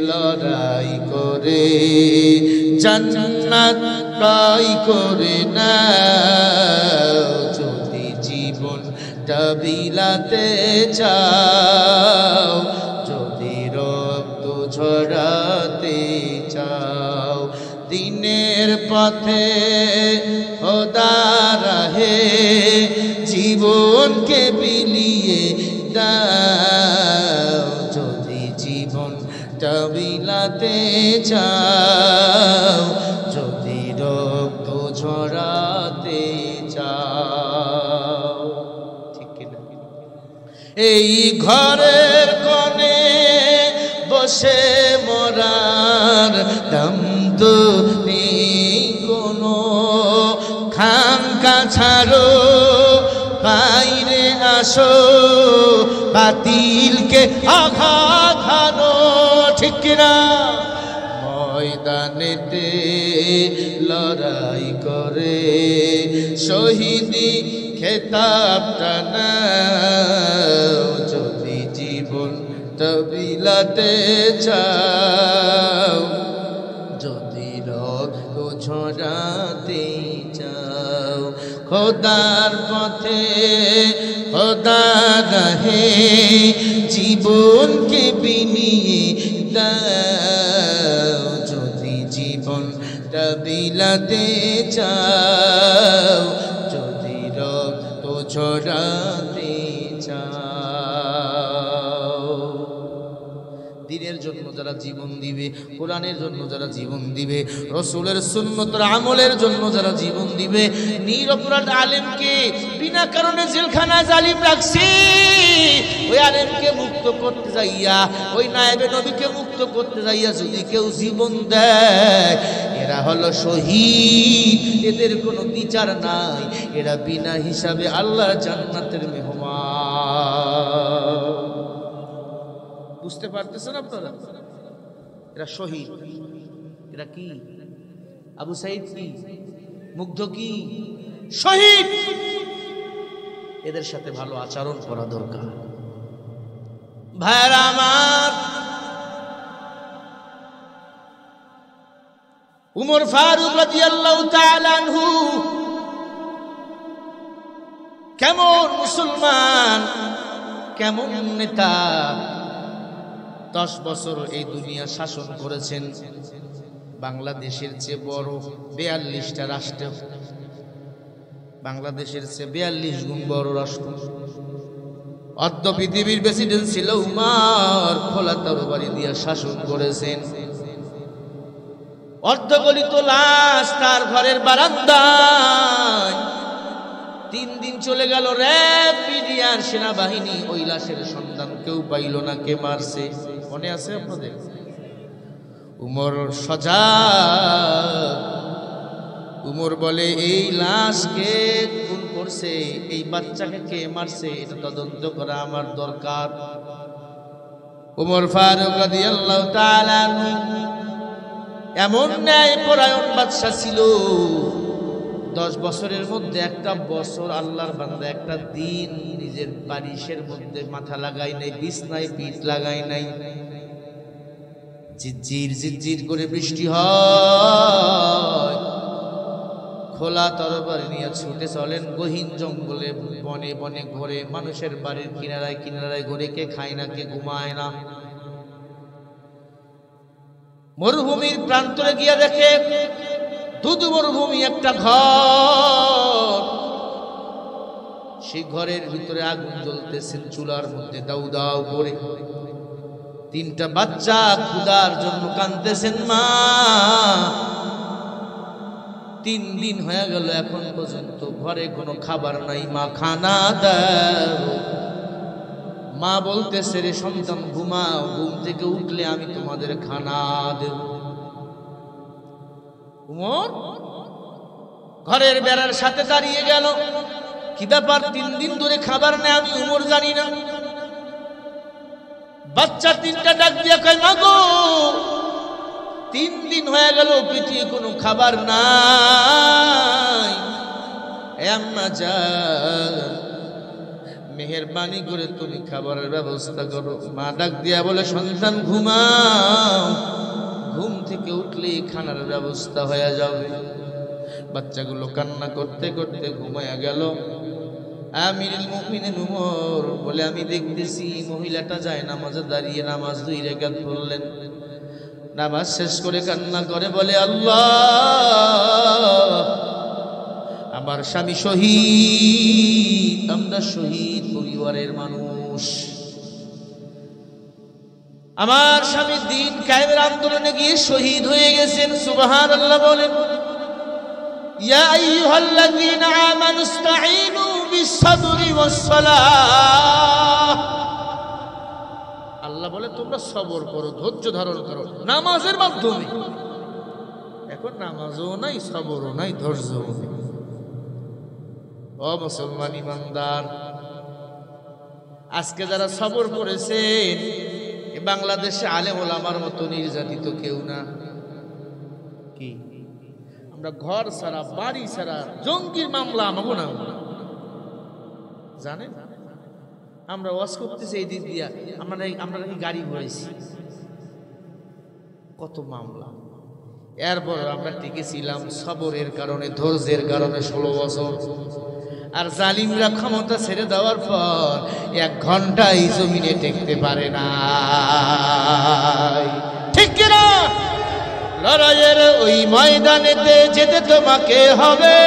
লড়াই করে জান্নাত পাই করে না, যদি জীবনটা বিলাতে চাও, যদি রক্ত ঝরাতে চাও, দিনের পথে খোদা রাহে জীবনকে বিলিয়ে দাও, যদি জীবনটা বিলাতে চাও, যদি রক্ত ঝরাতে চাও, ঠিক কিনা? এই ঘরের কোণে বসে মরার দম তো নেই কোনো, খানকা ছাড়ো বাইরে আসো, বাতিলকে আঘাত হানো, ঠিক কিনা? ময়দানেতে লড়াই করে শহীদি খেতাবটা নাও, যদি জীবন বিলাতে চাও, যদি রক্ত ঝরাতে চাও, খোদার পথে খোদা রাহে জীবনকে বিলিয়ে দাও, যদি জীবনটা বিলাতে চাও, যদি রক্ত ঝরাতে চাও। দিনের জন্য যারা জীবন দিবে, কোরআনের জন্য যারা জীবন দিবে, রসুলের সুন্নতের আমলের জন্য যারা জীবন দিবে, নিরপরাধ আলেমকে বিনা কারণে জেলখানায় জালিম রাখছে, ওই আলেমকে মুক্ত করতে যাইয়া, ওই নায়েবে নবীকে মুক্ত করতে যাইয়া যদি কেউ জীবন দেয়, এরা হলো শহীদ, এদের কোনো বিচার নাই, এরা বিনা হিসাবে আল্লাহর জান্নাতের মেহমান। বুঝতে পারতেছেন আপনারা? এরা শহীদ। এরা কি? আবু সাইদ কি? মুগ্ধ কি? শহীদ। এদের সাথে ভালো আচরণ করা দরকার। ভাইরা আমার, উমর ফারুক রাদিয়াল্লাহু তাআলা আনহু কেমন মুসলমান, কেমন নেতা, 10 বছর এই দুনিয়া শাসন করেছেন। বাংলাদেশের চেয়ে বড় 42টা রাষ্ট্র, বাংলাদেশের চেয়ে 42 গুণ বড় রাষ্ট্র। অর্ধ পৃথিবীর প্রেসিডেন্ট ছিল উমর, খোলা তরবারি দিয়ে শাসন করেছেন। অর্ধগলিত লাশ তার ঘরের বারান্দায়। 3 দিন চলে গেল, র্যাব পিডিআর সেনাবাহিনী ওই লাশের সন্ধান কেউ পাইল না, কে মারছে মনে আছে আপনাদের? উমর সজাগ। উমর বলে, এই লাশ কে খুন করছে, এই বাচ্চাকে কে মারছে, এটা তদন্ত করা আমার দরকার। উমর ফারুক রাদিয়াল্লাহু তাআলা এমন ন্যায়পরায়ণ বাদশা ছিল, 10 বছরের মধ্যে একটা বছর আল্লাহর বান্দা একটা দিন নিজের বারিশের মধ্যে মাথা লাগাই নাই, বিছনায় পিঠ লাগাই নাই। ঝিরঝির ঝিরঝির করে বৃষ্টি হয়, খোলা তরবারি নিয়ে ছুটে চলেন গহীন জঙ্গলে, বনে বনে ঘোরে, মানুষের বাড়ির কিনারায় কিনারায় ঘুরে, কে খায় না কে ঘুমায় না। মরুভূমির প্রান্তরে গিয়ে দেখে দুধু মরুভূমি একটা ঘর, সেই ঘরের ভিতরে আগুন জ্বলতেছেন, চুলার মধ্যে দাউ দাউ করে। তিনটা বাচ্চা ক্ষুধার জন্য কাঁদতেছেন। মা, 3 দিন হয়ে গেল, এখন পর্যন্ত ঘরে কোনো খাবার নাই, মা খানা দাও। মা বলতেছে, রে সন্তান ঘুমাও, ঘুম থেকে উঠলে আমি তোমাদের খানা দেব। উমর ঘরের বেড়ার সাথে দাঁড়িয়ে গেল, কি ব্যাপার 3 দিন ধরে খাবার নেই, আমি উমর জানি না। বাচ্চা 3টা ডাক দিয়া কয়, মা গো 3 দিন হয়ে গেল পেটে কোনো খাবার নাই, আম্মা জান মেহেরবানি করে তুমি খাবারের ব্যবস্থা করো। মা ডাক দিয়া বলে, সন্তান ঘুমাও, ঘুম থেকে উঠলেই খানার ব্যবস্থা হয়ে যাবে। বাচ্চাগুলো কান্না করতে করতে ঘুমায়া গেল। আমিরুল মুমিনিন উমর বলে, আমি দেখতেছি মহিলাটা যায় নামাজে দাঁড়িয়ে নামাজ 2 রাকাত পড়লেন। নামাজ শেষ করে কান্না করে বলে, আল্লাহ আমার স্বামী শহীদ, আমরা শহীদ পরিবারের মানুষ, আমার স্বামী দ্বীন কায়েমের আন্দোলনে গিয়ে শহীদ হয়ে গেছেন। সুবহানাল্লাহ বলেন। ইয়া আইয়ুহাল্লাযীনা আমানু ইসতাঈনু বিস-সাবরি ওয়াস-সালাহ। আল্লাহ বলে তোমরা সবর করো, ধৈর্য ধারণ করো নামাজের মাধ্যমে। এখন নামাজও নাই, সবরও নাই, ধৈর্যও নেই। ও মুসলমান ইমানদার, আজকে যারা সবর করেছেন, বাংলাদেশে আলেম ওলামার মতো নির্যাতিত কেউ না। কি আমরা ঘর ছাড়া, বাড়ি ছাড়া, জঙ্গির মামলা আমাবো না জানেন? আমরা ওয়াজ করতেছি এই দিক দিয়া, আমরা নাকি গাড়ি ঘুরাইছি, কত মামলা। এরপর আমরা টিকেছিলাম সবরের কারণে, ধৈর্যের কারণে 16 বছর। আর জালিমরা ক্ষমতা ছেড়ে দেওয়ার পর 1 ঘন্টাই জমিনে টেকতে পারে না, ঠিক কিনা? লড়াইয়ের ওই ময়দানেতে যেতে তোমাকে হবে,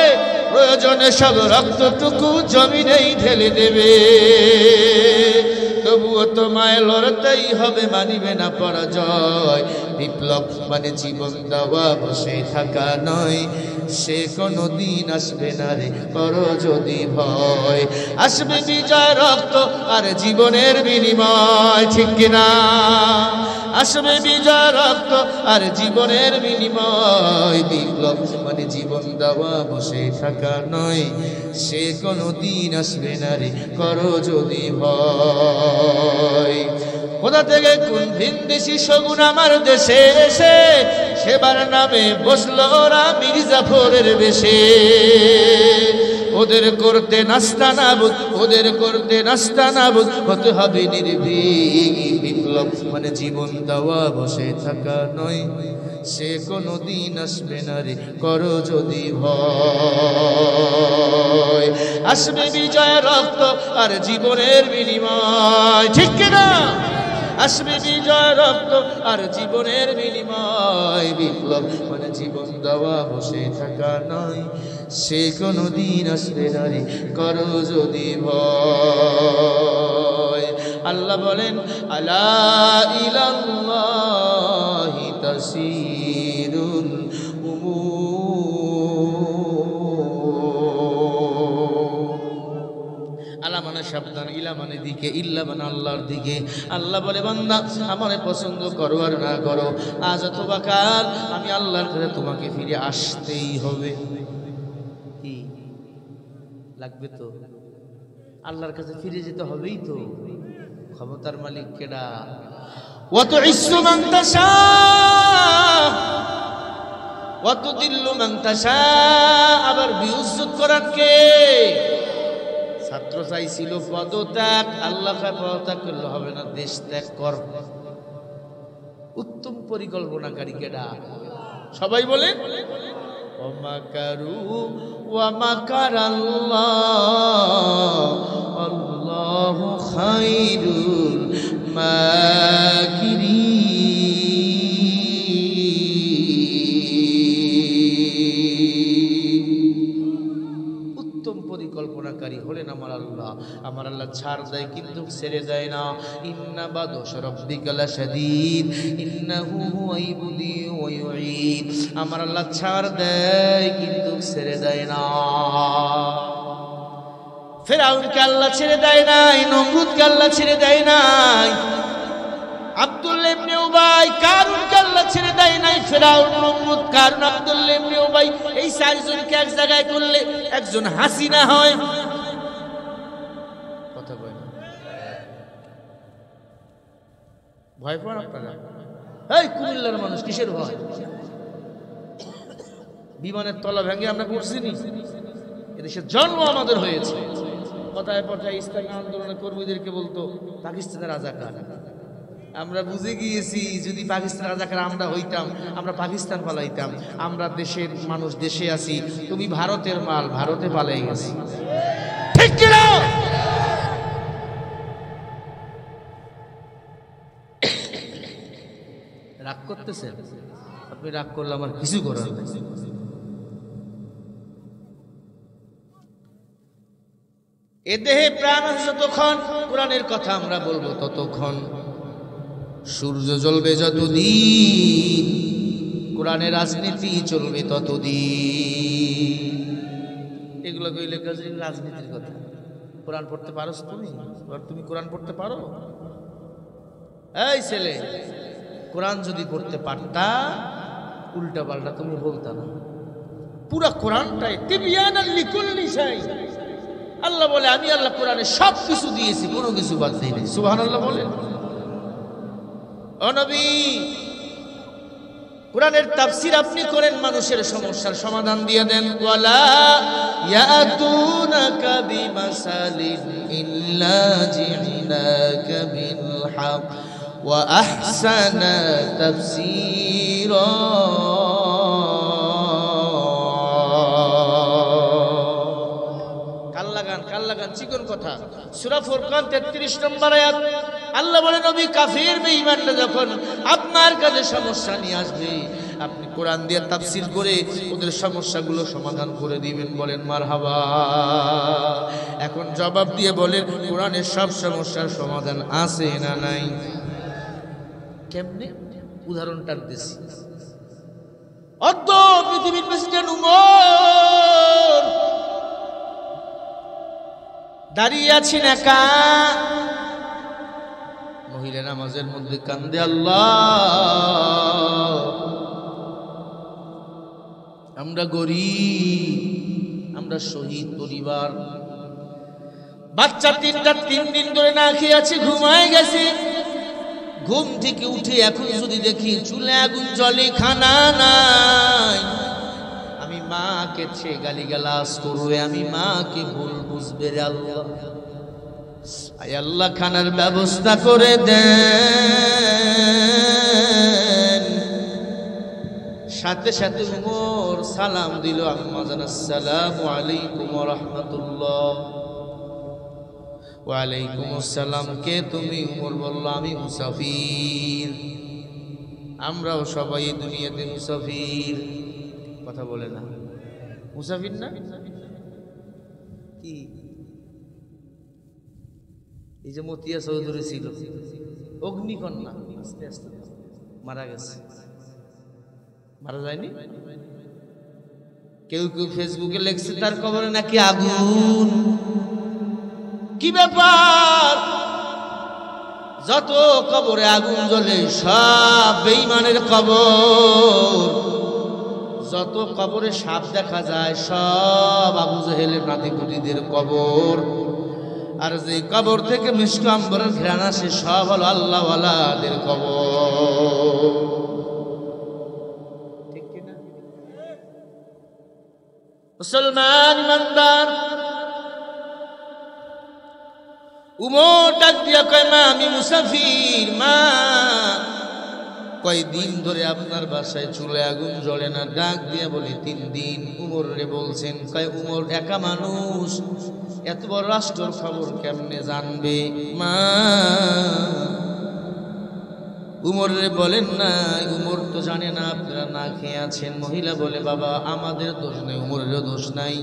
প্রয়োজনে সব রক্তটুকু জমিনেই ঢেলে দেবে, তবুও তোমায় লড়তেই হবে, মানিবে না পরাজয়। বিপ্লব মানে জীবন দেওয়া, বসে থাকা নয়, সে কোনো দিন আসবে না রে, করো যদি ভয়। আসবে বিজয় রক্ত আর জীবনের বিনিময়, ঠিক কিনা? আসবে বিজয় রক্ত আর জীবনের বিনিময়। বিপ্লব মানে জীবন দেওয়া, বসে থাকা নয়, সে কোনো দিন আসবে না রে, করো যদি ভয়। কোথা থেকে কোন ভিনদেশি শগুন আমার দেশে এসে সেবার নামে বসলো ওরা মির্জাফরের বেশে। ওদের করতে নাস্তানাবুদ, ওদের করতে নাস্তানাবুদ হতে হবে নির্ভীক। বিপ্লব মানে জীবন দেওয়া, বসে থাকা নয়, সে কোনো দিন আসবে না রে, করো যদি ভয়। আসবে বিজয় রক্ত আর জীবনের বিনিময়, ঠিক কিনা? আসবে বিজয় রক্ত আর জীবনের বিনিময়। বিপ্লব মানে জীবন দেওয়া, বসে থাকা নয়, সে কোনো দিন আসবে না রে, করো যদি ভয়। আল্লাহ বলেন, আলা ইলাল্লাহি তাসিরুল আলা মানে সাবধান, ইলা মানে দিকে, ইল্লা মানে আল্লাহর দিকে। আল্লাহ বলে, বান্দা আমারে পছন্দ করো আর না করো, আজ অথবা কাল আমি আল্লাহর কাছে তোমাকে ফিরে আসতেই হবে। কি লাগবে তো? আল্লাহর কাছে ফিরে যেতে হবেই তো। ক্ষমতার মালিক কেডা? ওয়া তুইজ্জু মান তাশা ওয়া তুদিল্লু মান তাশা। আবার বিউজ্জত করার কে? ছাত্র চাইছিল পদত্যাগ, আল্লাহ পদত্যাগ করলে হবে না, দেশ ত্যাগ কর। উত্তম পরিকল্পনাকারী কেডা? সবাই বলেন ومكروا ومكر الله والله خير الماكرين পরিকল্পনাকারী হলেন আমার আল্লাহ। আমার আল্লাহ ছাড় দেয় কিন্তু ছেড়ে দেয় না। ইন্না বাদশ রাব্বিকা লাশাদীদ ইন্নাহু হুয়া ইবদিউ ওয়া ইউঈদ। আমার আল্লাহ ছাড় দেয় কিন্তু ছেড়ে দেয় না। ফিরআউনকে আল্লাহ ছেড়ে দেয় নাই, নমরুদকে আল্লাহ ছেড়ে দেয় নাই, আব্দুল্লাহ ইবনে উবাই কারুনকে আল্লাহ ছেড়ে দেয় নাই। ফিরআউন, নমরুদ, কারুন, আব্দুল্লাহ ইবনে উবাই এই চারজনকে এক জায়গায় করলে একজন হাসিনা হয়। কথা কয় না, ভয় পান আপনারা? এই কুমিল্লার মানুষ কিসের ভয়? বিমানের তলা ভেঙে আমরা করছিনি? এদেশের জন্ম আমাদের হয়েছে। কথায় পর্যায়ে ইসলামী আন্দোলনের কর্মীদেরকে বলতো পাকিস্তানের রাজাকার। আমরা বুঝে গিয়েছি যদি পাকিস্তান রাজাকার আমরা হইতাম, আমরা পাকিস্তান পালাইতাম। আমরা দেশের মানুষ, দেশে আছি, তুমি ভারতের মাল, ভারতে পালাই গেছি। ঠিক কি না? রাগ করতেছেন আপনি? রাগ করলে আমার কিছু করার নেই। এ দেহে প্রাণ আছে যতক্ষণ, কোরআনের কথা আমরা বলবো ততক্ষণ। সূর্য জ্বলবে যতদিন, কোরআনের রাজনীতি চলবে ততদিন। এগুলো কইলে রাজনীতির কথা। কোরআন পড়তে পারোস তুমি? তুমি কোরআন পড়তে পারো? এই ছেলে, কোরআন যদি পড়তে পারতা উল্টা পাল্টা তুমি বলতা না। পুরা কোরআনটাই তিবিয়ানাল লিকুল্লি শাই। আল্লাহ বলে আমি আল্লাহ কোরআনে সব কিছু দিয়েছি, কোনো কিছু বাদ দেই নাই। সুবহানাল্লাহ বলেন। ও নবী, কোরআনের তাফসীর আপনি করেন, মানুষের সমস্যার সমাধান দিয়ে দেন। ওয়ালা ইয়াতুনাকা বিমাসালিন ইল্লা জিনাকা বিল হক ওয়া আহসানা তাফসীরা। কাল্লাগান চিকন কথা। সূরা ফুরকান 33 নম্বর আয়াত। আল্লাহ বলেন নবী, কাফির বেঈমানরা যখন আপনার কাছে সমস্যা নিয়ে আসবে, আপনি কোরআন দিয়ে তাফসীর করে ওদের সমস্যাগুলো সমাধান করে দিবেন। বলেন মারহাবা। এখন জবাব দিয়ে বলেন কোরআনের সব সমস্যার সমাধান আছে না নাই? কেমনে? উদাহরণটা দিছি। অর্ধ পৃথিবীর প্রেসিডেন্ট উমর দাঁড়িয়ে আছেন একা, মহিলা নামাজের মধ্যে কান্দে, আল্লাহ আমরা গরিব, আমরা শহীদ পরিবার, বাচ্চা তিনটা 3 দিন ধরে না খেয়ে আছে, ঘুমায় গেছে। ঘুম থেকে উঠে এখন যদি দেখি চুলে আগুন জ্বলে, খানা নাই, আমি মাকে ছে গালিগালাজ করবে, আমি মাকে ভুল বুঝবে রে আল্লাহ। আয় আল্লাহ খানার ব্যবস্থা করে দেন। সাথে সাথে উমর সালাম দিল, আম্মা জান আসসালামু আলাইকুম ওয়া রাহমাতুল্লাহ। ওয়া আলাইকুম আসসালাম। কে তুমি? উমর বলল আমি মুসাফির। আমরাও সবাই দুনিয়াতে মুসাফির। কথা বলে না, মুসাফির না কি? এই যে মতিয়া চৌধুরী ছিল অগ্নিকন্যা, আস্তে আস্তে মারা গেছে। মারা যায়নি? কেউ কেউ ফেসবুকে লেখছে তার কবরে নাকি আগুন। কি ব্যাপার? যত কবরে আগুন জ্বলে সব বেঈমানের কবর। যত কবরে সাপ দেখা যায় সব আবু জেহেলের নাতিপুতিদের কবর। আর যে কবর থেকে মিষ্টি আম্বরের ঘ্রাণ আসে সব হলো আল্লাহওয়ালাদের কবর। ঠিক কিনা? মুসলমান ইমানদার, উমর ডাক দিয়া কয়, মা আমি মুসাফির। মা কয়দিন ধরে আপনার বাসায় চুলে আগুন জ্বলে না? ডাক দিয়ে বলে 3 দিন। উমর রে বলছেন, কয় উমর একা মানুষ, এত বড় রাষ্ট্রের খবর কেমনে জানবে? মা উমর রে বলেন না, উমর তো জানে না আপনারা না খেয়ে আছেন। মহিলা বলে, বাবা আমাদের দোষ নেই, উমরেরও দোষ নাই,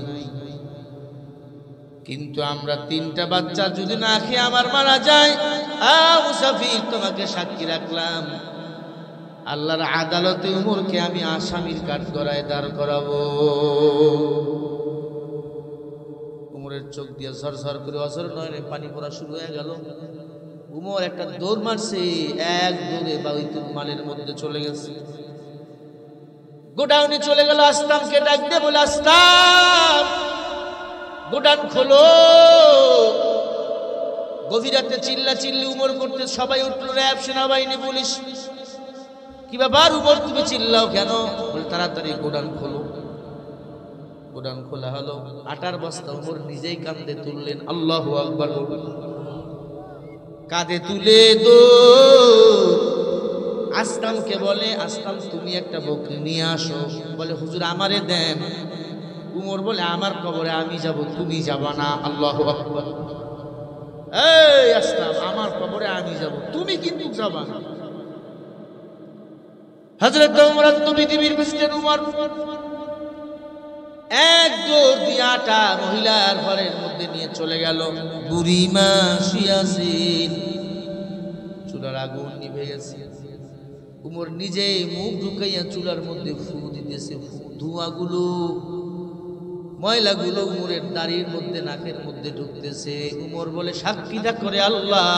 কিন্তু আমরা 3টা বাচ্চা যদি না খেয়ে আমার মারা যায়, মুসাফির তোমাকে সাক্ষী রাখলাম, আল্লাহর আদালতে উমরকে আমি আসামির কাঠগড়ায় দাঁড় করাবো। উমরের চোখ দিয়ে ঝরঝর করে অঝর নয়নে পানি পড়া শুরু হয়ে গেল। উমর একটা দৌড় মারছে, এক দৌড়ে বাইতুল মালের মধ্যে চলে গেছে, গোডাউনে চলে গেল। আসলামকে ডাক দিয়ে বলে, আসলাম গোডাউন খোলো। গভীর রাতে চিল্লা চিল্লি উমর করতে সবাই উঠলো, র্যাব, সেনাবাহিনী, পুলিশ। কি ব্যাপার উমর, তুমি চিল্লাও কেন? বলে, তাড়াতাড়ি গোডাউন খোলো। গোডাউন খোলা হলো, আটার বস্তা উমর নিজেই কাঁধে তুললেন। আল্লাহু আকবার। কাঁধে তুলে দো আসলামকে বলে, আসলাম তুমি একটা বকরি নিয়ে আসো। বলে, হুজুর আমারে দেন। উমর বলে, আমার কবরে আমি যাব, তুমি যাবা না। আল্লাহু আকবার। এই আসলাম, আমার কবরে আমি যাব, তুমি কিন্তু যাবা না। হযরত ওমর পৃথিবীর প্রেসিডেন্ট উমর এক দৌড় দিয়ে আটা মহিলার ঘরের মধ্যে নিয়ে চলে গেল। বুড়িমা শুয়াছেন, চুলার আগুন নিভে গেছে। উমর নিজে মুখ ঢুকাইয়া চুলার মধ্যে ফু দিতেছে। ধোঁয়াগুলো, ময়লাগুলো উমরের দাড়ির মধ্যে, নাকের মধ্যে ঢুকতেছে। উমর বলে, সাক্ষীটা করে আল্লাহ,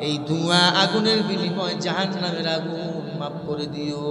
এই ধোঁয়া আগুনের বিনিময়ে জাহান্নামের আগুন মাফ করে দিও।